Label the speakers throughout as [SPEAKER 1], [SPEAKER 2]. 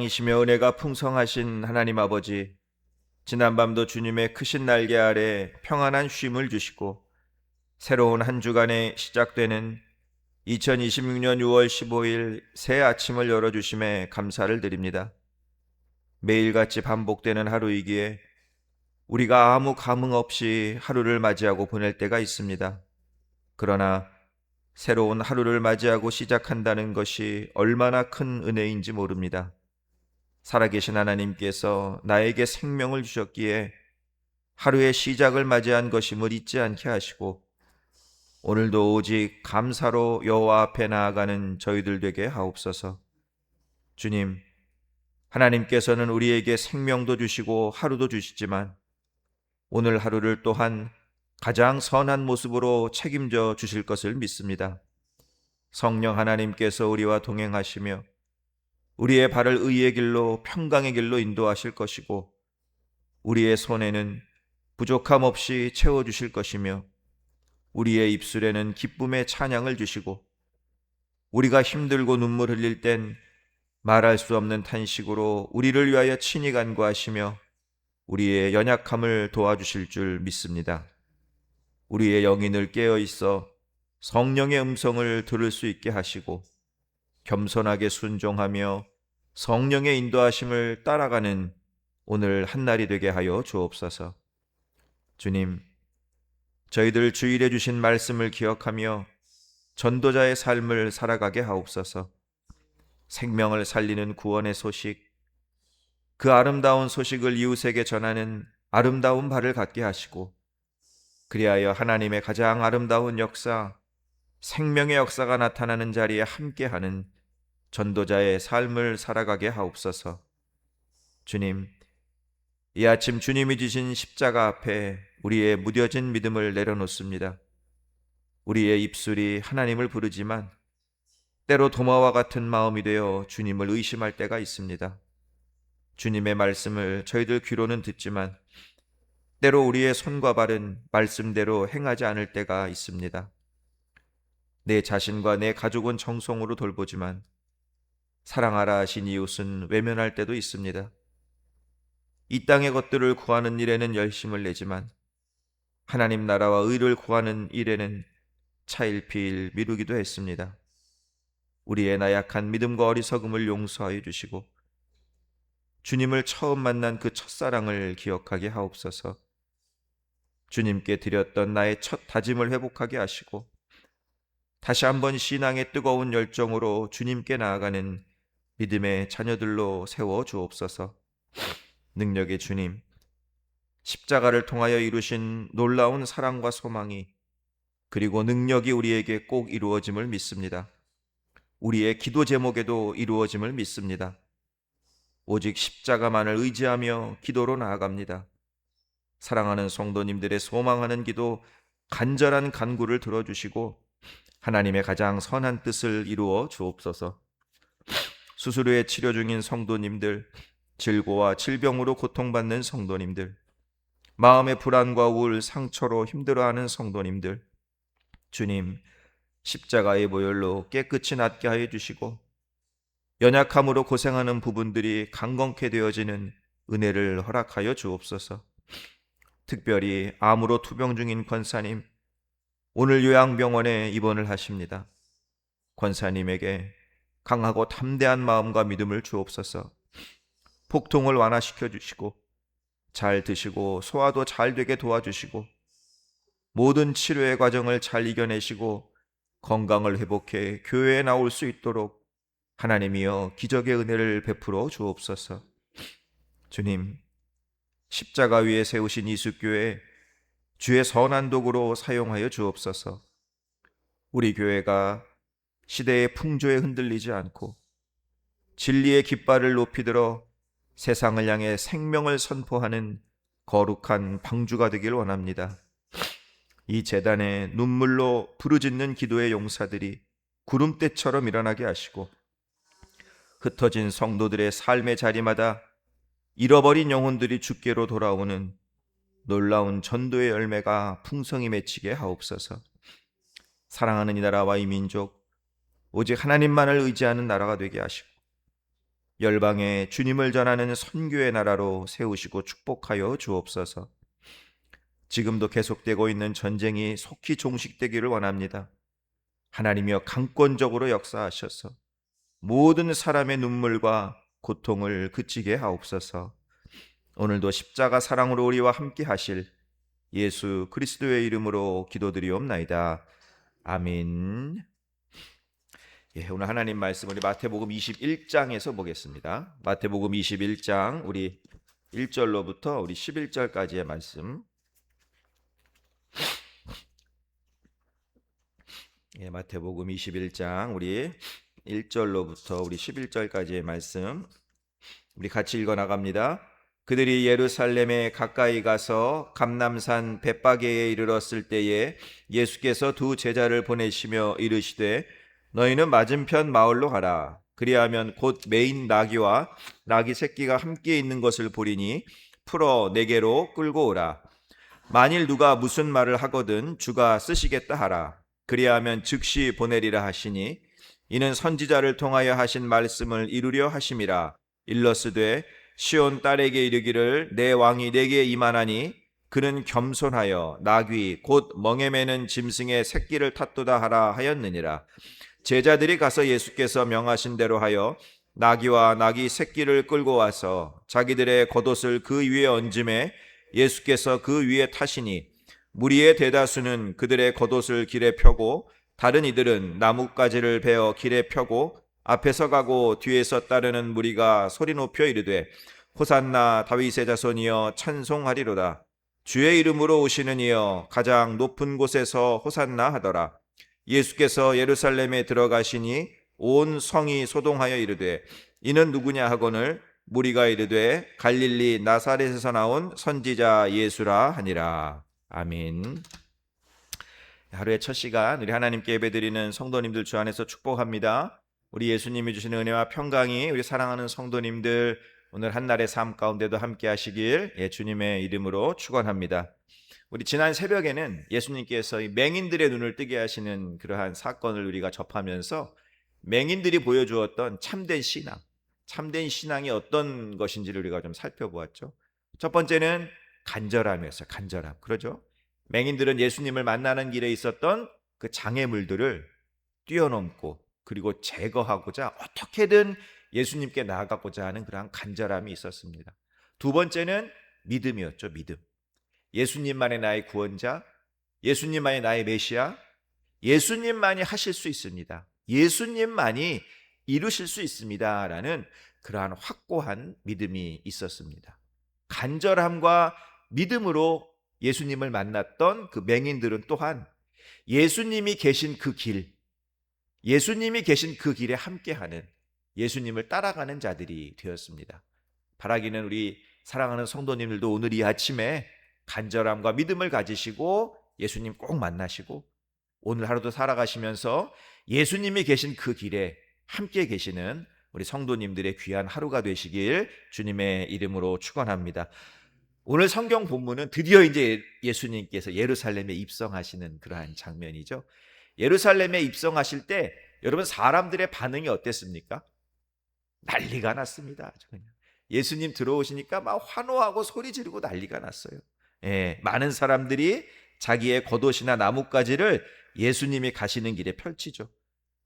[SPEAKER 1] 이시며 은혜가 풍성하신 하나님 아버지, 지난밤도 주님의 크신 날개 아래 평안한 쉼을 주시고 새로운 한 주간에 시작되는 2026년 6월 15일 새 아침을 열어주심에 감사를 드립니다. 매일같이 반복되는 하루이기에 우리가 아무 감흥 없이 하루를 맞이하고 보낼 때가 있습니다. 그러나 새로운 하루를 맞이하고 시작한다는 것이 얼마나 큰 은혜인지 모릅니다. 살아계신 하나님께서 나에게 생명을 주셨기에 하루의 시작을 맞이한 것임을 잊지 않게 하시고 오늘도 오직 감사로 여호와 앞에 나아가는 저희들 되게 하옵소서. 주님, 하나님께서는 우리에게 생명도 주시고 하루도 주시지만 오늘 하루를 또한 가장 선한 모습으로 책임져 주실 것을 믿습니다. 성령 하나님께서 우리와 동행하시며 우리의 발을 의의 길로 평강의 길로 인도하실 것이고 우리의 손에는 부족함 없이 채워주실 것이며 우리의 입술에는 기쁨의 찬양을 주시고 우리가 힘들고 눈물 흘릴 땐 말할 수 없는 탄식으로 우리를 위하여 친히 간구하시며 우리의 연약함을 도와주실 줄 믿습니다. 우리의 영이 늘 깨어 있어 성령의 음성을 들을 수 있게 하시고 겸손하게 순종하며 성령의 인도하심을 따라가는 오늘 한날이 되게 하여 주옵소서. 주님, 저희들 주일에 주신 말씀을 기억하며 전도자의 삶을 살아가게 하옵소서. 생명을 살리는 구원의 소식, 그 아름다운 소식을 이웃에게 전하는 아름다운 발을 갖게 하시고 그리하여 하나님의 가장 아름다운 역사, 생명의 역사가 나타나는 자리에 함께하는 전도자의 삶을 살아가게 하옵소서. 주님, 이 아침 주님이 지신 십자가 앞에 우리의 무뎌진 믿음을 내려놓습니다. 우리의 입술이 하나님을 부르지만 때로 도마와 같은 마음이 되어 주님을 의심할 때가 있습니다. 주님의 말씀을 저희들 귀로는 듣지만 때로 우리의 손과 발은 말씀대로 행하지 않을 때가 있습니다. 내 자신과 내 가족은 정성으로 돌보지만 사랑하라 하신 이웃은 외면할 때도 있습니다. 이 땅의 것들을 구하는 일에는 열심을 내지만 하나님 나라와 의를 구하는 일에는 차일피일 미루기도 했습니다. 우리의 나약한 믿음과 어리석음을 용서하여 주시고 주님을 처음 만난 그 첫사랑을 기억하게 하옵소서. 주님께 드렸던 나의 첫 다짐을 회복하게 하시고 다시 한번 신앙의 뜨거운 열정으로 주님께 나아가는 믿음의 자녀들로 세워 주옵소서. 능력의 주님, 십자가를 통하여 이루신 놀라운 사랑과 소망이 그리고 능력이 우리에게 꼭 이루어짐을 믿습니다. 우리의 기도 제목에도 이루어짐을 믿습니다. 오직 십자가만을 의지하며 기도로 나아갑니다. 사랑하는 성도님들의 소망하는 기도, 간절한 간구를 들어주시고 하나님의 가장 선한 뜻을 이루어 주옵소서. 수술 후에 치료 중인 성도님들, 질고와 질병으로 고통받는 성도님들, 마음의 불안과 우울, 상처로 힘들어하는 성도님들, 주님, 십자가의 보혈로 깨끗이 낫게 하여 주시고 연약함으로 고생하는 부분들이 강건케 되어지는 은혜를 허락하여 주옵소서. 특별히 암으로 투병 중인 권사님, 오늘 요양병원에 입원을 하십니다. 권사님에게 강하고 담대한 마음과 믿음을 주옵소서. 폭통을 완화시켜 주시고 잘 드시고 소화도 잘 되게 도와주시고 모든 치료의 과정을 잘 이겨내시고 건강을 회복해 교회에 나올 수 있도록 하나님이여 기적의 은혜를 베풀어 주옵소서. 주님, 십자가 위에 세우신 이숫교회 주의 선한 도구로 사용하여 주옵소서. 우리 교회가 시대의 풍조에 흔들리지 않고 진리의 깃발을 높이 들어 세상을 향해 생명을 선포하는 거룩한 방주가 되길 원합니다. 이 제단에 눈물로 부르짖는 기도의 용사들이 구름대처럼 일어나게 하시고 흩어진 성도들의 삶의 자리마다 잃어버린 영혼들이 주께로 돌아오는 놀라운 전도의 열매가 풍성히 맺히게 하옵소서. 사랑하는 이 나라와 이 민족, 오직 하나님만을 의지하는 나라가 되게 하시고 열방에 주님을 전하는 선교의 나라로 세우시고 축복하여 주옵소서. 지금도 계속되고 있는 전쟁이 속히 종식되기를 원합니다. 하나님이여 강권적으로 역사하셔서 모든 사람의 눈물과 고통을 그치게 하옵소서. 오늘도 십자가 사랑으로 우리와 함께 하실 예수 그리스도의 이름으로 기도드리옵나이다. 아멘. 오늘 하나님 말씀 우리 마태복음 21장에서 보겠습니다. 마태복음 21장 우리 1절로부터 우리 11절까지의 말씀. 마태복음 21장 우리 1절로부터 우리 11절까지의 말씀 우리 같이 읽어 나갑니다. 그들이 예루살렘에 가까이 가서 감람산 벳바게에 이르렀을 때에 예수께서 두 제자를 보내시며 이르시되 너희는 맞은편 마을로 가라. 그리하면 곧 메인 나귀와 나귀 새끼가 함께 있는 것을 보리니 풀어 내게로 끌고 오라. 만일 누가 무슨 말을 하거든 주가 쓰시겠다 하라. 그리하면 즉시 보내리라 하시니 이는 선지자를 통하여 하신 말씀을 이루려 하심이라. 일러스되 시온 딸에게 이르기를 내 왕이 내게 임하나니 그는 겸손하여 나귀 곧 멍에 매는 짐승의 새끼를 탔도다 하라 하였느니라. 제자들이 가서 예수께서 명하신 대로 하여 나귀와 나귀 새끼를 끌고 와서 자기들의 겉옷을 그 위에 얹음에 예수께서 그 위에 타시니 무리의 대다수는 그들의 겉옷을 길에 펴고 다른 이들은 나뭇가지를 베어 길에 펴고 앞에서 가고 뒤에서 따르는 무리가 소리 높여 이르되 호산나 다윗의 자손이여 찬송하리로다. 주의 이름으로 오시는 이여 가장 높은 곳에서 호산나 하더라. 예수께서 예루살렘에 들어가시니 온 성이 소동하여 이르되 이는 누구냐 하거늘 무리가 이르되 갈릴리 나사렛에서 나온 선지자 예수라 하니라. 아멘. 하루의 첫 시간 우리 하나님께 예배드리는 성도님들 주 안에서 축복합니다. 우리 예수님이 주시는 은혜와 평강이 우리 사랑하는 성도님들 오늘 한날의 삶 가운데도 함께 하시길 주님의 이름으로 축원합니다. 우리 지난 새벽에는 예수님께서 이 맹인들의 눈을 뜨게 하시는 그러한 사건을 우리가 접하면서 맹인들이 보여주었던 참된 신앙이 어떤 것인지를 우리가 좀 살펴보았죠. 첫 번째는 간절함이었어요. 간절함. 그러죠? 맹인들은 예수님을 만나는 길에 있었던 그 장애물들을 뛰어넘고 그리고 제거하고자 어떻게든 예수님께 나아가고자 하는 그러한 간절함이 있었습니다. 두 번째는 믿음이었죠. 믿음. 예수님만이 나의 구원자, 예수님만이 나의 메시아, 예수님만이 하실 수 있습니다. 예수님만이 이루실 수 있습니다. 라는 그러한 확고한 믿음이 있었습니다. 간절함과 믿음으로 예수님을 만났던 그 맹인들은 또한 예수님이 계신 그 길, 예수님이 계신 그 길에 함께하는 예수님을 따라가는 자들이 되었습니다. 바라기는 우리 사랑하는 성도님들도 오늘 이 아침에 간절함과 믿음을 가지시고 예수님 꼭 만나시고 오늘 하루도 살아가시면서 예수님이 계신 그 길에 함께 계시는 우리 성도님들의 귀한 하루가 되시길 주님의 이름으로 축원합니다. 오늘 성경 본문은 드디어 이제 예수님께서 예루살렘에 입성하시는 그러한 장면이죠. 예루살렘에 입성하실 때 여러분 사람들의 반응이 어땠습니까? 난리가 났습니다. 예수님 들어오시니까 막 환호하고 소리 지르고 난리가 났어요. 많은 사람들이 자기의 겉옷이나 나뭇가지를 예수님이 가시는 길에 펼치죠.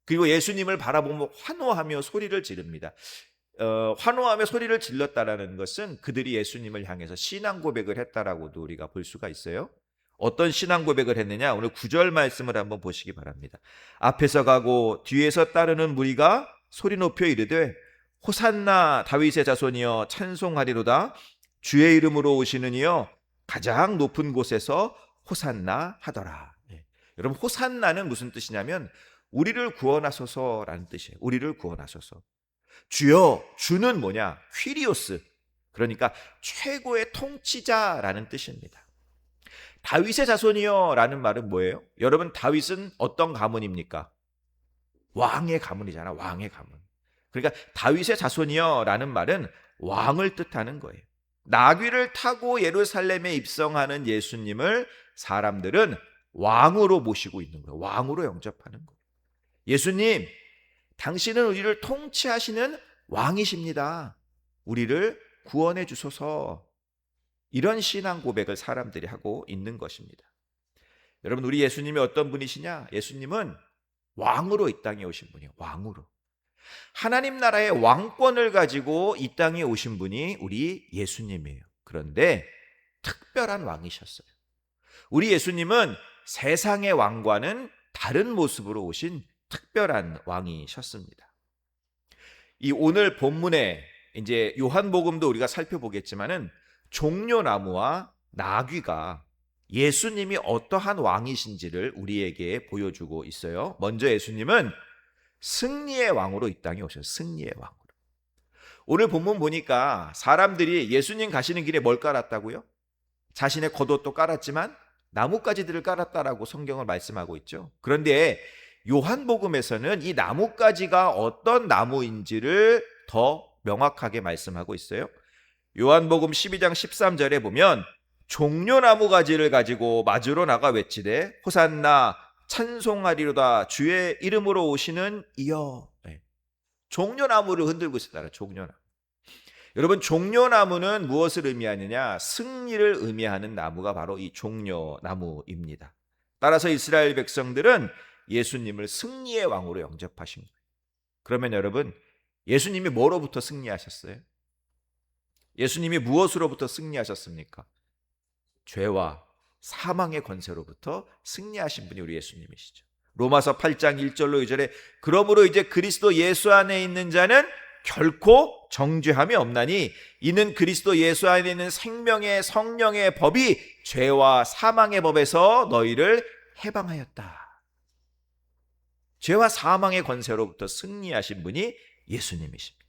[SPEAKER 1] 그리고 예수님을 바라보며 환호하며 소리를 지릅니다. 환호하며 소리를 질렀다라는 것은 그들이 예수님을 향해서 신앙 고백을 했다라고도 우리가 볼 수가 있어요. 어떤 신앙 고백을 했느냐? 오늘 9절 말씀을 한번 보시기 바랍니다. 앞에서 가고 뒤에서 따르는 무리가 소리 높여 이르되 호산나 다윗의 자손이여 찬송하리로다. 주의 이름으로 오시는 이여 가장 높은 곳에서 호산나 하더라. 여러분 호산나는 무슨 뜻이냐면 우리를 구원하소서라는 뜻이에요. 우리를 구원하소서. 주여, 주는 뭐냐? 퀴리오스. 그러니까 최고의 통치자라는 뜻입니다. 다윗의 자손이여 라는 말은 뭐예요? 여러분 다윗은 어떤 가문입니까? 왕의 가문이잖아. 왕의 가문. 그러니까 다윗의 자손이여 라는 말은 왕을 뜻하는 거예요. 나귀를 타고 예루살렘에 입성하는 예수님을 사람들은 왕으로 모시고 있는 거예요. 왕으로 영접하는 거예요. 예수님, 당신은 우리를 통치하시는 왕이십니다. 우리를 구원해 주소서. 이런 신앙 고백을 사람들이 하고 있는 것입니다. 여러분, 우리 예수님이 어떤 분이시냐? 예수님은 왕으로 이 땅에 오신 분이에요. 왕으로. 하나님 나라의 왕권을 가지고 이 땅에 오신 분이 우리 예수님이에요. 그런데 특별한 왕이셨어요. 우리 예수님은 세상의 왕과는 다른 모습으로 오신 특별한 왕이셨습니다. 이 오늘 본문에 이제 요한복음도 우리가 살펴보겠지만은 종려나무와 나귀가 예수님이 어떠한 왕이신지를 우리에게 보여주고 있어요. 먼저 예수님은 승리의 왕으로 이 땅에 오셨어요. 승리의 왕으로. 오늘 본문 보니까 사람들이 예수님 가시는 길에 뭘 깔았다고요? 자신의 겉옷도 깔았지만 나뭇가지들을 깔았다라고 성경을 말씀하고 있죠. 그런데 요한복음에서는 이 나뭇가지가 어떤 나무인지를 더 명확하게 말씀하고 있어요. 요한복음 12장 13절에 보면 종려나무 가지를 가지고 맞으러 나가 외치되 호산나 찬송하리로다 주의 이름으로 오시는 이여. 종려나무를 흔들고 있었다. 종려나무. 여러분, 종려나무는 무엇을 의미하느냐? 승리를 의미하는 나무가 바로 이 종려나무입니다. 따라서 이스라엘 백성들은 예수님을 승리의 왕으로 영접하신 거예요. 그러면 여러분, 예수님이 뭐로부터 승리하셨어요? 예수님이 무엇으로부터 승리하셨습니까? 죄와 사망의 권세로부터 승리하신 분이 우리 예수님이시죠. 로마서 8장 1절로 2절에 그러므로 이제 그리스도 예수 안에 있는 자는 결코 정죄함이 없나니 이는 그리스도 예수 안에 있는 생명의 성령의 법이 죄와 사망의 법에서 너희를 해방하였다. 죄와 사망의 권세로부터 승리하신 분이 예수님이십니다.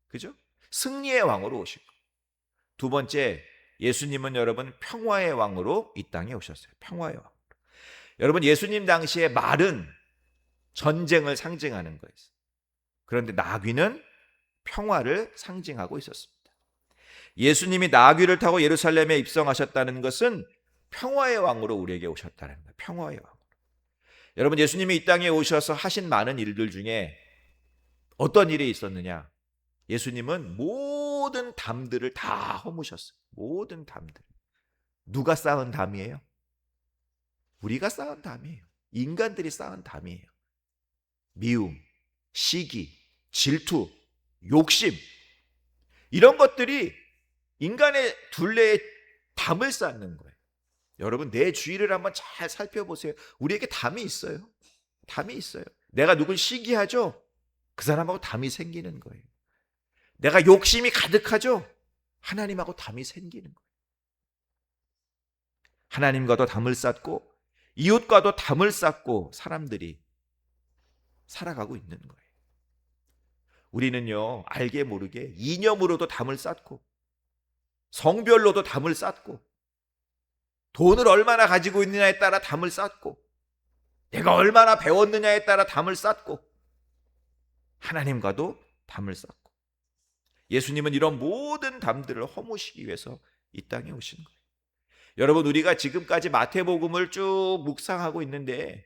[SPEAKER 1] 그죠? 승리의 왕으로 오신 것. 두 번째, 예수님은 여러분 평화의 왕으로 이 땅에 오셨어요. 평화의 왕. 여러분, 예수님 당시에 말은 전쟁을 상징하는 거였어요. 그런데 나귀는 평화를 상징하고 있었습니다. 예수님이 나귀를 타고 예루살렘에 입성하셨다는 것은 평화의 왕으로 우리에게 오셨다는 거예요. 평화의 왕. 여러분, 예수님이 이 땅에 오셔서 하신 많은 일들 중에 어떤 일이 있었느냐? 예수님은 모든 담들을 다 허무셨어요. 모든 담들. 누가 쌓은 담이에요? 우리가 쌓은 담이에요. 인간들이 쌓은 담이에요. 미움, 시기, 질투, 욕심, 이런 것들이 인간의 둘레에 담을 쌓는 거예요. 여러분, 내 주위를 한번 잘 살펴보세요. 우리에게 담이 있어요. 담이 있어요. 내가 누굴 시기하죠? 그 사람하고 담이 생기는 거예요. 내가 욕심이 가득하죠? 하나님하고 담이 생기는 거예요. 하나님과도 담을 쌓고 이웃과도 담을 쌓고 사람들이 살아가고 있는 거예요. 우리는요, 알게 모르게 이념으로도 담을 쌓고 성별로도 담을 쌓고 돈을 얼마나 가지고 있느냐에 따라 담을 쌓고 내가 얼마나 배웠느냐에 따라 담을 쌓고 하나님과도 담을 쌓고 예수님은 이런 모든 담들을 허무시기 위해서 이 땅에 오신 거예요. 여러분, 우리가 지금까지 마태복음을 쭉 묵상하고 있는데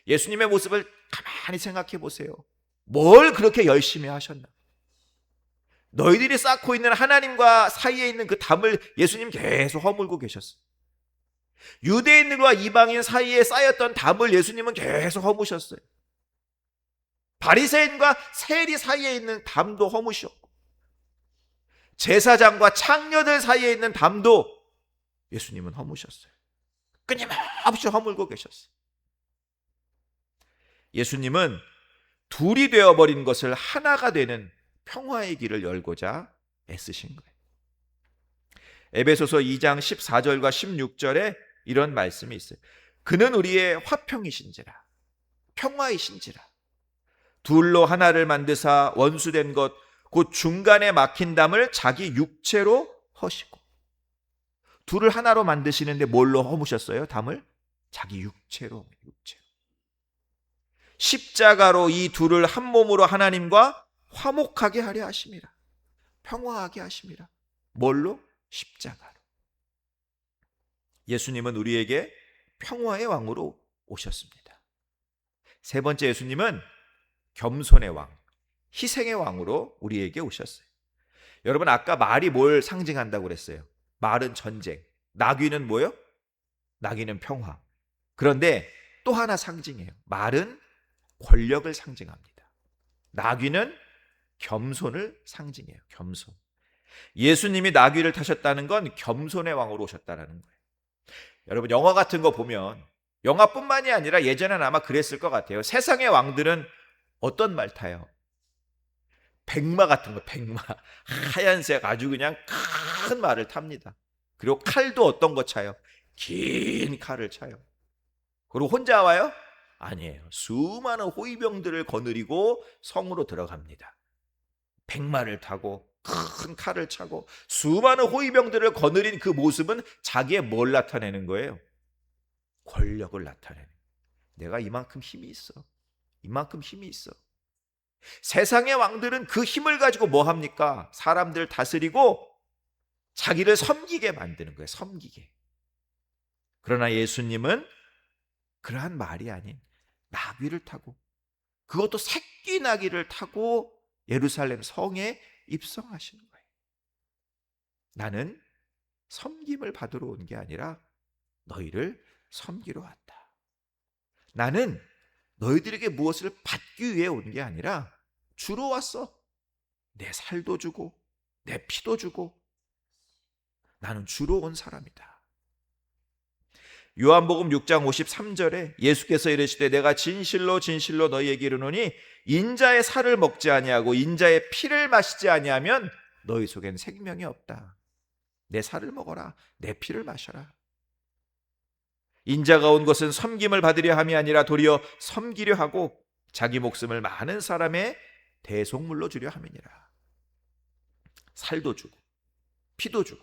[SPEAKER 1] 예수님의 모습을 가만히 생각해 보세요. 뭘 그렇게 열심히 하셨나? 너희들이 쌓고 있는 하나님과 사이에 있는 그 담을 예수님 계속 허물고 계셨어요. 유대인들과 이방인 사이에 쌓였던 담을 예수님은 계속 허무셨어요. 바리새인과 세리 사이에 있는 담도 허무셨고 제사장과 창녀들 사이에 있는 담도 예수님은 허무셨어요. 끊임없이 허물고 계셨어요. 예수님은 둘이 되어버린 것을 하나가 되는 평화의 길을 열고자 애쓰신 거예요. 에베소서 2장 14절과 16절에 이런 말씀이 있어요. 그는 우리의 화평이신지라 평화이신지라 둘로 하나를 만드사 원수된 것 곧 중간에 막힌 담을 자기 육체로 허시고. 둘을 하나로 만드시는데 뭘로 허무셨어요? 담을? 자기 육체로. 십자가로 이 둘을 한 몸으로 하나님과 화목하게 하려 하심이라. 평화하게 하심이라. 뭘로? 십자가로. 예수님은 우리에게 평화의 왕으로 오셨습니다. 세 번째, 예수님은 겸손의 왕, 희생의 왕으로 우리에게 오셨어요. 여러분, 아까 말이 뭘 상징한다고 그랬어요? 말은 전쟁, 나귀는 뭐요? 나귀는 평화. 그런데 또 하나 상징해요. 말은 권력을 상징합니다. 나귀는 겸손을 상징해요. 겸손. 예수님이 나귀를 타셨다는 건 겸손의 왕으로 오셨다는 거예요. 여러분, 영화 같은 거 보면, 영화뿐만이 아니라 예전엔 아마 그랬을 것 같아요. 세상의 왕들은 어떤 말 타요? 백마 같은 거, 백마. 하얀색 아주 그냥 큰 말을 탑니다. 그리고 칼도 어떤 거 차요? 긴 칼을 차요. 그리고 혼자 와요? 아니에요. 수많은 호위병들을 거느리고 성으로 들어갑니다. 백마를 타고 큰 칼을 차고 수많은 호위병들을 거느린 그 모습은 자기의 뭘 나타내는 거예요? 권력을 나타내는 거예요. 내가 이만큼 힘이 있어. 이만큼 힘이 있어. 세상의 왕들은 그 힘을 가지고 뭐 합니까? 사람들을 다스리고 자기를 섬기게 만드는 거예요. 섬기게. 그러나 예수님은 그러한 말이 아닌 나귀를 타고, 그것도 새끼 나귀를 타고 예루살렘 성에 입성하시는 거예요. 나는 섬김을 받으러 온 게 아니라 너희를 섬기러 왔다. 나는 너희들에게 무엇을 받기 위해 온 게 아니라 주러 왔어. 내 살도 주고 내 피도 주고 나는 주러 온 사람이다. 요한복음 6장 53절에 예수께서 이르시되 내가 진실로 진실로 너희에게 이르노니 인자의 살을 먹지 아니하고 인자의 피를 마시지 아니하면 너희 속엔 생명이 없다. 내 살을 먹어라. 내 피를 마셔라. 인자가 온 것은 섬김을 받으려 함이 아니라 도리어 섬기려 하고 자기 목숨을 많은 사람의 대속물로 주려 함이니라. 살도 주고 피도 주고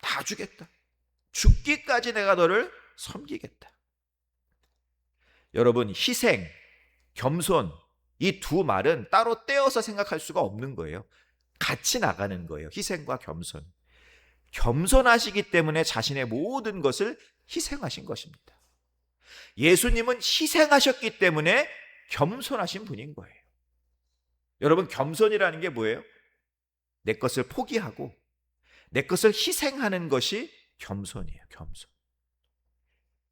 [SPEAKER 1] 다 주겠다. 죽기까지 내가 너를 섬기겠다. 여러분, 희생, 겸손, 이 두 말은 따로 떼어서 생각할 수가 없는 거예요. 같이 나가는 거예요. 희생과 겸손. 겸손하시기 때문에 자신의 모든 것을 희생하신 것입니다. 예수님은 희생하셨기 때문에 겸손하신 분인 거예요. 여러분, 겸손이라는 게 뭐예요? 내 것을 포기하고 내 것을 희생하는 것이 겸손이에요. 겸손.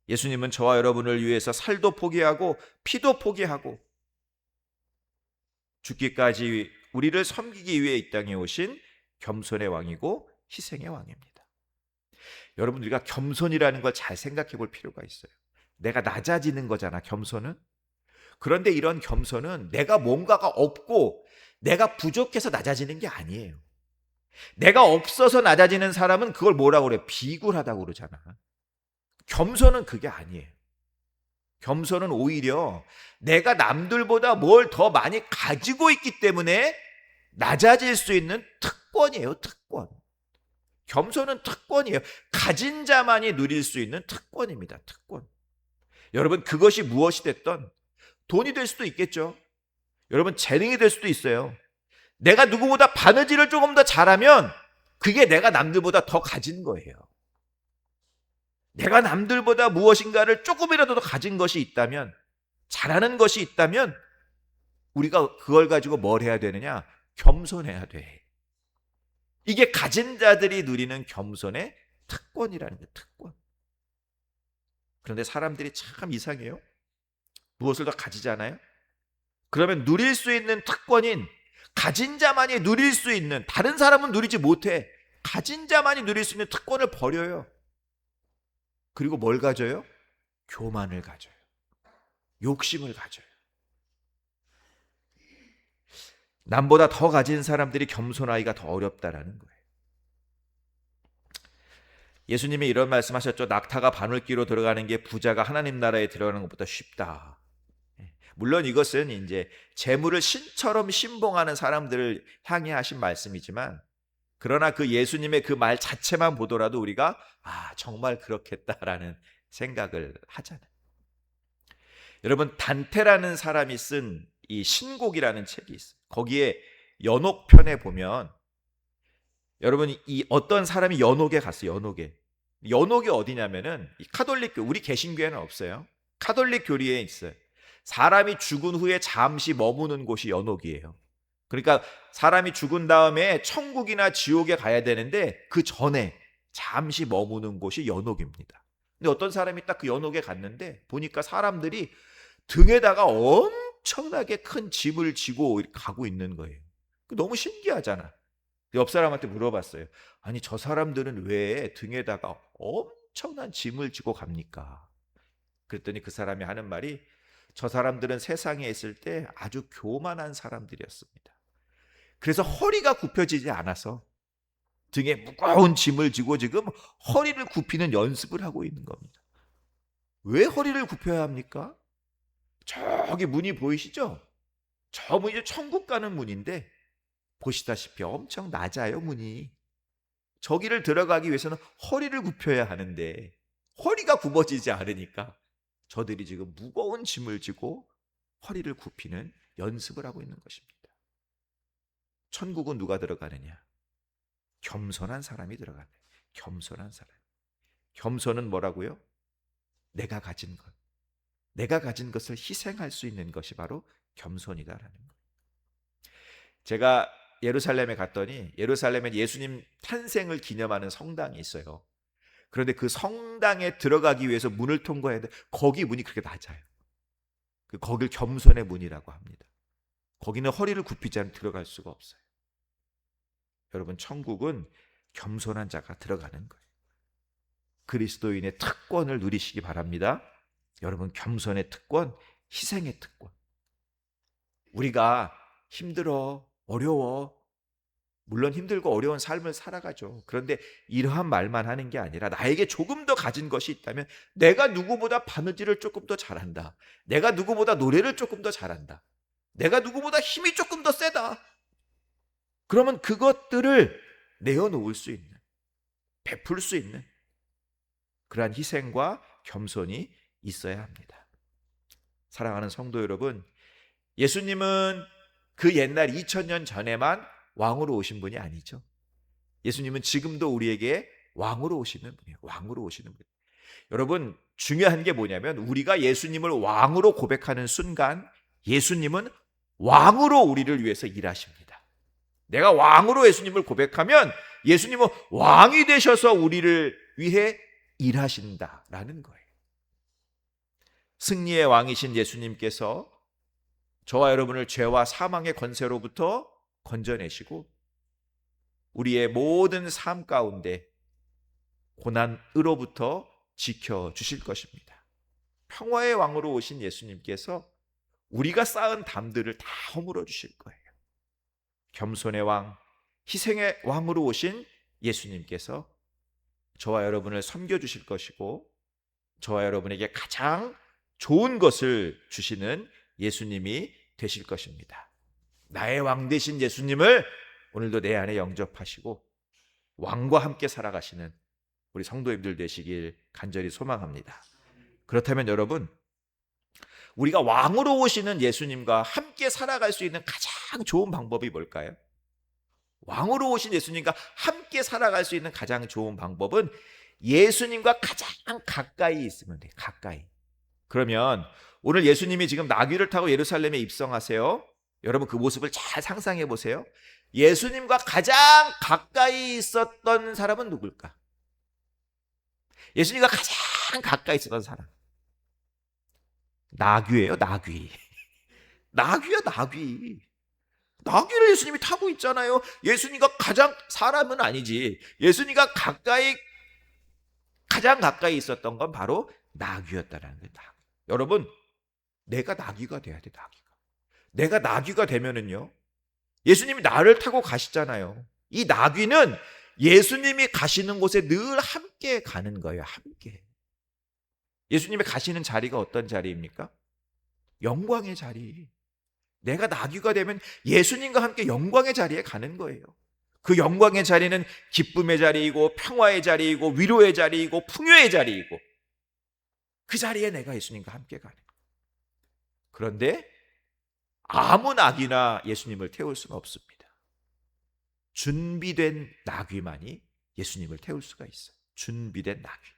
[SPEAKER 1] 예수님은 저와 여러분을 위해서 살도 포기하고 피도 포기하고 죽기까지 우리를 섬기기 위해 이 땅에 오신 겸손의 왕이고 희생의 왕입니다. 여러분, 우리가 겸손이라는 걸 잘 생각해 볼 필요가 있어요. 내가 낮아지는 거잖아, 겸손은. 그런데 이런 겸손은 내가 뭔가가 없고 내가 부족해서 낮아지는 게 아니에요. 내가 없어서 낮아지는 사람은 그걸 뭐라고 그래? 비굴하다고 그러잖아. 겸손은 그게 아니에요. 겸손은 오히려 내가 남들보다 뭘 더 많이 가지고 있기 때문에 낮아질 수 있는 특권이에요. 특권. 겸손은 특권이에요. 가진 자만이 누릴 수 있는 특권입니다. 특권. 여러분, 그것이 무엇이 됐던 돈이 될 수도 있겠죠. 여러분, 재능이 될 수도 있어요. 내가 누구보다 바느질을 조금 더 잘하면 그게 내가 남들보다 더 가진 거예요. 내가 남들보다 무엇인가를 조금이라도 더 가진 것이 있다면, 잘하는 것이 있다면 우리가 그걸 가지고 뭘 해야 되느냐? 겸손해야 돼. 이게 가진 자들이 누리는 겸손의 특권이라는 거예요. 특권. 그런데 사람들이 참 이상해요. 무엇을 더 가지잖아요? 그러면 누릴 수 있는 특권인, 가진 자만이 누릴 수 있는, 다른 사람은 누리지 못해, 가진 자만이 누릴 수 있는 특권을 버려요. 그리고 뭘 가져요? 교만을 가져요. 욕심을 가져요. 남보다 더 가진 사람들이 겸손하기가 더 어렵다라는 거예요. 예수님이 이런 말씀하셨죠. 낙타가 바늘귀로 들어가는 게 부자가 하나님 나라에 들어가는 것보다 쉽다. 물론 이것은 이제 재물을 신처럼 신봉하는 사람들을 향해 하신 말씀이지만, 그러나 그 예수님의 그 말 자체만 보더라도 우리가 정말 그렇겠다라는 생각을 하잖아요. 여러분, 단테라는 사람이 쓴 이 신곡이라는 책이 있어요. 거기에 연옥편에 보면, 여러분, 이 어떤 사람이 연옥에 갔어요. 연옥이 어디냐면은 이 카톨릭교, 우리 개신교회는 없어요. 카톨릭 교리에 있어요. 사람이 죽은 후에 잠시 머무는 곳이 연옥이에요. 그러니까 사람이 죽은 다음에 천국이나 지옥에 가야 되는데 그 전에 잠시 머무는 곳이 연옥입니다. 근데 어떤 사람이 딱 그 연옥에 갔는데 보니까 사람들이 등에다가 엄청나게 큰 짐을 지고 가고 있는 거예요. 너무 신기하잖아. 옆 사람한테 물어봤어요. 아니, 저 사람들은 왜 등에다가 엄청난 짐을 지고 갑니까? 그랬더니 그 사람이 하는 말이, 저 사람들은 세상에 있을 때 아주 교만한 사람들이었습니다. 그래서 허리가 굽혀지지 않아서 등에 무거운 짐을 지고 지금 허리를 굽히는 연습을 하고 있는 겁니다. 왜 허리를 굽혀야 합니까? 저기 문이 보이시죠? 저 문이 천국 가는 문인데 보시다시피 엄청 낮아요, 문이. 저기를 들어가기 위해서는 허리를 굽혀야 하는데 허리가 굽어지지 않으니까 저들이 지금 무거운 짐을 지고 허리를 굽히는 연습을 하고 있는 것입니다. 천국은 누가 들어가느냐? 겸손한 사람이 들어가네. 겸손한 사람. 겸손은 뭐라고요? 내가 가진 것. 내가 가진 것을 희생할 수 있는 것이 바로 겸손이다라는 거예요. 제가 예루살렘에 갔더니 예루살렘에 예수님 탄생을 기념하는 성당이 있어요. 그런데 그 성당에 들어가기 위해서 문을 통과해야 돼. 거기 문이 그렇게 낮아요. 거길 겸손의 문이라고 합니다. 거기는 허리를 굽히지 않으면 들어갈 수가 없어요. 여러분, 천국은 겸손한 자가 들어가는 거예요. 그리스도인의 특권을 누리시기 바랍니다. 여러분, 겸손의 특권, 희생의 특권. 우리가 힘들어, 어려워, 물론 힘들고 어려운 삶을 살아가죠. 그런데 이러한 말만 하는 게 아니라 나에게 조금 더 가진 것이 있다면, 내가 누구보다 바느질을 조금 더 잘한다, 내가 누구보다 노래를 조금 더 잘한다, 내가 누구보다 힘이 조금 더 세다, 그러면 그것들을 내어놓을 수 있는, 베풀 수 있는 그러한 희생과 겸손이 있어야 합니다. 사랑하는 성도 여러분, 예수님은 그 옛날 2000년 전에만 왕으로 오신 분이 아니죠. 예수님은 지금도 우리에게 왕으로 오시는 분이에요. 왕으로 오시는 분. 여러분, 중요한 게 뭐냐면 우리가 예수님을 왕으로 고백하는 순간 예수님은 왕으로 우리를 위해서 일하십니다. 내가 왕으로 예수님을 고백하면 예수님은 왕이 되셔서 우리를 위해 일하신다라는 거예요. 승리의 왕이신 예수님께서 저와 여러분을 죄와 사망의 권세로부터 건져내시고 우리의 모든 삶 가운데 고난으로부터 지켜주실 것입니다. 평화의 왕으로 오신 예수님께서 우리가 쌓은 담들을 다 허물어 주실 거예요. 겸손의 왕, 희생의 왕으로 오신 예수님께서 저와 여러분을 섬겨주실 것이고 저와 여러분에게 가장 좋은 것을 주시는 예수님이 되실 것입니다. 나의 왕 되신 예수님을 오늘도 내 안에 영접하시고 왕과 함께 살아가시는 우리 성도님들 되시길 간절히 소망합니다. 그렇다면 여러분, 우리가 왕으로 오시는 예수님과 함께 살아갈 수 있는 가장 좋은 방법이 뭘까요? 왕으로 오신 예수님과 함께 살아갈 수 있는 가장 좋은 방법은 예수님과 가장 가까이 있으면 돼요. 가까이. 그러면 오늘 예수님이 지금 나귀를 타고 예루살렘에 입성하세요. 여러분, 그 모습을 잘 상상해 보세요. 예수님과 가장 가까이 있었던 사람은 누굴까? 예수님과 가장 가까이 있었던 사람. 나귀예요, 나귀. 나귀야, 나귀. 나귀를 예수님이 타고 있잖아요. 예수님과 가장, 사람은 아니지, 예수님과 가장 가까이 있었던 건 바로 나귀였다라는 거예요. 나귀. 여러분, 내가 나귀가 돼야 돼, 나귀가. 내가 나귀가 되면은요, 예수님이 나를 타고 가시잖아요. 이 나귀는 예수님이 가시는 곳에 늘 함께 가는 거예요. 함께. 예수님이 가시는 자리가 어떤 자리입니까? 영광의 자리. 내가 나귀가 되면 예수님과 함께 영광의 자리에 가는 거예요. 그 영광의 자리는 기쁨의 자리이고 평화의 자리이고 위로의 자리이고 풍요의 자리이고 그 자리에 내가 예수님과 함께 가는 거예요. 그런데 아무 나귀나 예수님을 태울 수는 없습니다. 준비된 나귀만이 예수님을 태울 수가 있어요. 준비된 나귀.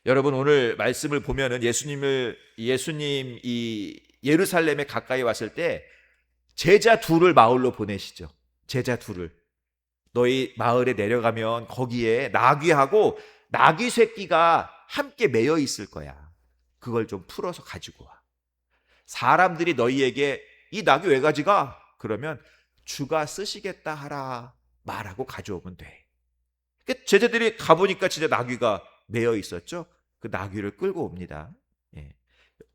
[SPEAKER 1] 여러분, 오늘 말씀을 보면은 예수님 이 예루살렘에 가까이 왔을 때 제자 둘을 마을로 보내시죠. 제자 둘을. 너희 마을에 내려가면 거기에 나귀하고 나귀 새끼가 함께 매여 있을 거야. 그걸 좀 풀어서 가지고 와. 사람들이 너희에게 이 나귀 왜 가져가? 그러면 주가 쓰시겠다 하라 말하고 가져오면 돼. 제자들이 가보니까 진짜 나귀가 매여 있었죠. 그 나귀를 끌고 옵니다.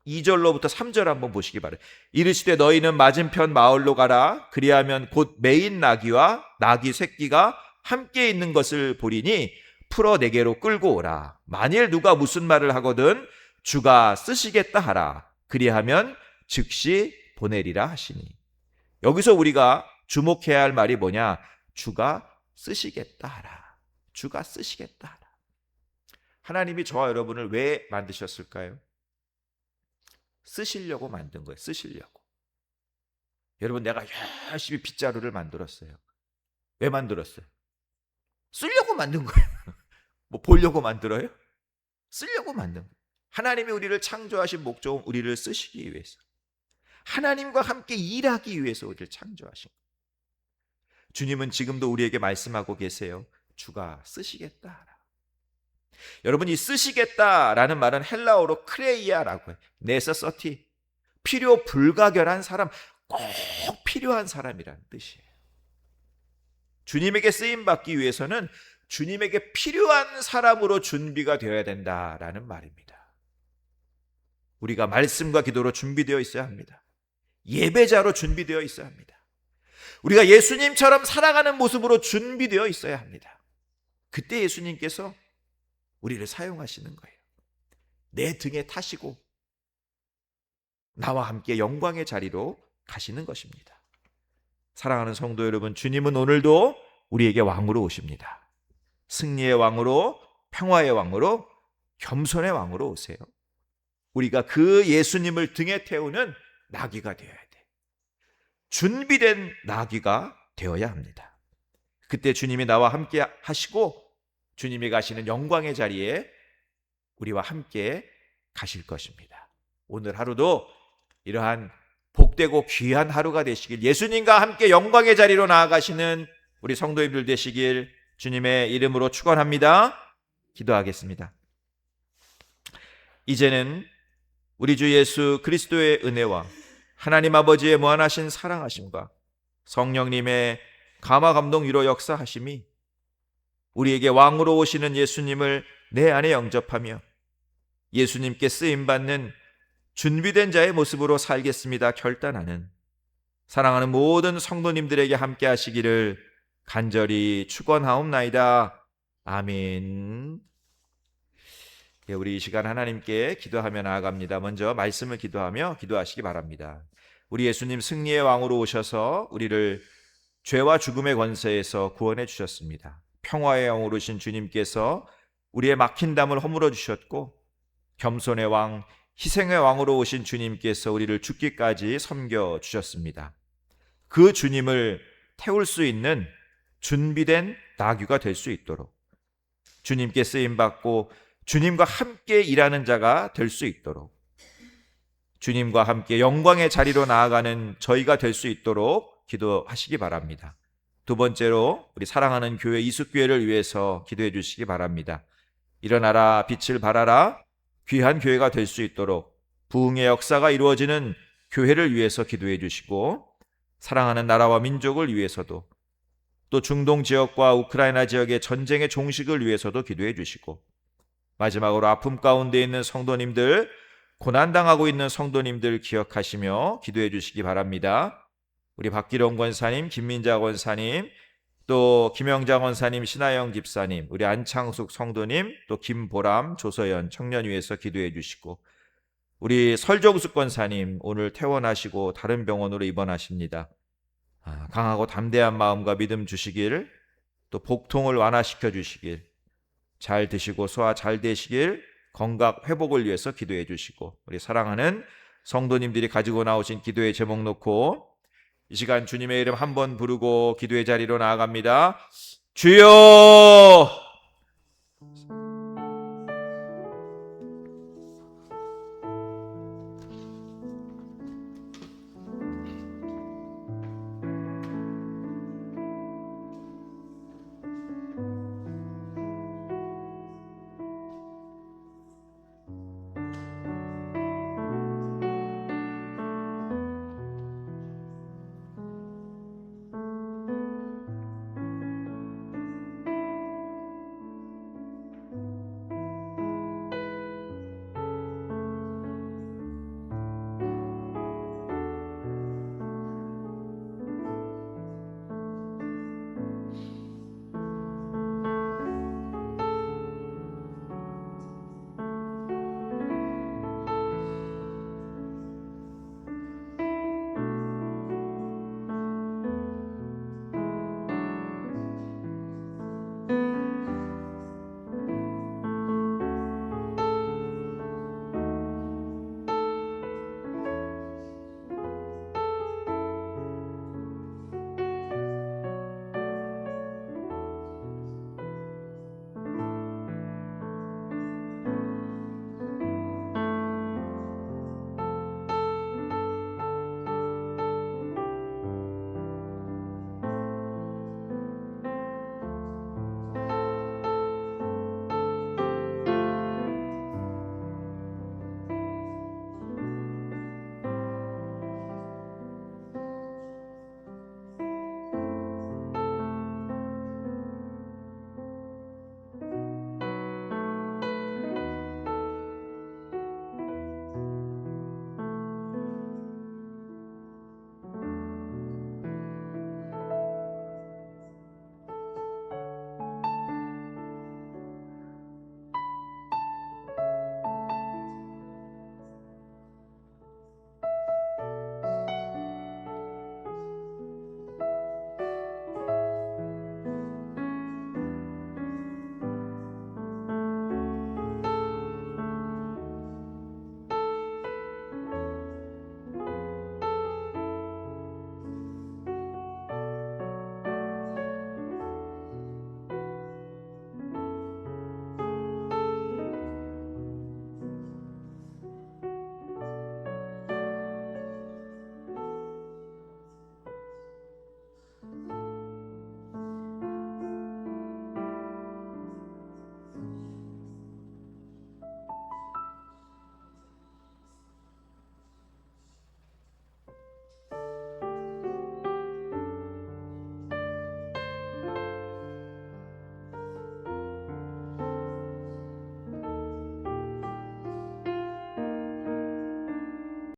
[SPEAKER 1] 2절로부터 3절 한번 보시기 바랍니다. 이르시되 너희는 맞은편 마을로 가라. 그리하면 곧 매인 나귀와 나귀 새끼가 함께 있는 것을 보리니 풀어 내게로 끌고 오라. 만일 누가 무슨 말을 하거든 주가 쓰시겠다 하라. 그리하면 즉시 보내리라 하시니. 여기서 우리가 주목해야 할 말이 뭐냐? 주가 쓰시겠다 하라. 주가 쓰시겠다 하라. 하나님이 저와 여러분을 왜 만드셨을까요? 쓰시려고 만든 거예요. 쓰시려고. 여러분, 내가 열심히 빗자루를 만들었어요. 왜 만들었어요? 쓰려고 만든 거예요. 뭐 보려고 만들어요? 쓰려고 만든 거예요. 하나님이 우리를 창조하신 목적은 우리를 쓰시기 위해서, 하나님과 함께 일하기 위해서 우리를 창조하신 거예요. 주님은 지금도 우리에게 말씀하고 계세요. 주가 쓰시겠다 하라. 여러분, 이 쓰시겠다라는 말은 헬라어로 크레이아라고 해요. 네세서티, 필요 불가결한 사람, 꼭 필요한 사람이라는 뜻이에요. 주님에게 쓰임받기 위해서는 주님에게 필요한 사람으로 준비가 되어야 된다라는 말입니다. 우리가 말씀과 기도로 준비되어 있어야 합니다. 예배자로 준비되어 있어야 합니다. 우리가 예수님처럼 살아가는 모습으로 준비되어 있어야 합니다. 그때 예수님께서 우리를 사용하시는 거예요. 내 등에 타시고 나와 함께 영광의 자리로 가시는 것입니다. 사랑하는 성도 여러분, 주님은 오늘도 우리에게 왕으로 오십니다. 승리의 왕으로, 평화의 왕으로, 겸손의 왕으로 오세요. 우리가 그 예수님을 등에 태우는 나귀가 되어야 돼. 준비된 나귀가 되어야 합니다. 그때 주님이 나와 함께 하시고 주님이 가시는 영광의 자리에 우리와 함께 가실 것입니다. 오늘 하루도 이러한 복되고 귀한 하루가 되시길, 예수님과 함께 영광의 자리로 나아가시는 우리 성도님들 되시길 주님의 이름으로 축원합니다. 기도하겠습니다. 이제는 우리 주 예수 그리스도의 은혜와 하나님 아버지의 무한하신 사랑하심과 성령님의 감화 감동 위로 역사하심이 우리에게 왕으로 오시는 예수님을 내 안에 영접하며 예수님께 쓰임받는 준비된 자의 모습으로 살겠습니다 결단하는 사랑하는 모든 성도님들에게 함께 하시기를 간절히 축원하옵나이다. 아멘. 우리 이 시간 하나님께 기도하며 나아갑니다. 먼저 말씀을 기도하며 기도하시기 바랍니다. 우리 예수님 승리의 왕으로 오셔서 우리를 죄와 죽음의 권세에서 구원해 주셨습니다. 평화의 왕으로 오신 주님께서 우리의 막힌 담을 허물어 주셨고, 겸손의 왕, 희생의 왕으로 오신 주님께서 우리를 죽기까지 섬겨 주셨습니다. 그 주님을 태울 수 있는 준비된 나귀가 될 수 있도록, 주님께 쓰임받고 주님과 함께 일하는 자가 될 수 있도록, 주님과 함께 영광의 자리로 나아가는 저희가 될 수 있도록 기도하시기 바랍니다. 두 번째로 우리 사랑하는 교회 이숙교회를 위해서 기도해 주시기 바랍니다. 일어나라, 빛을 발하라, 귀한 교회가 될 수 있도록 부흥의 역사가 이루어지는 교회를 위해서 기도해 주시고, 사랑하는 나라와 민족을 위해서도, 또 중동 지역과 우크라이나 지역의 전쟁의 종식을 위해서도 기도해 주시고, 마지막으로 아픔 가운데 있는 성도님들, 고난당하고 있는 성도님들 기억하시며 기도해 주시기 바랍니다. 우리 박기룡 권사님, 김민자 권사님, 또 김영자 권사님, 신하영 집사님, 우리 안창숙 성도님, 또 김보람, 조서연 청년위에서 기도해 주시고, 우리 설정숙 권사님 오늘 퇴원하시고 다른 병원으로 입원하십니다. 강하고 담대한 마음과 믿음 주시길, 또 복통을 완화시켜 주시길, 잘 드시고 소화 잘 되시길, 건강 회복을 위해서 기도해 주시고, 우리 사랑하는 성도님들이 가지고 나오신 기도의 제목 놓고 이 시간 주님의 이름 한번 부르고 기도의 자리로 나아갑니다. 주여!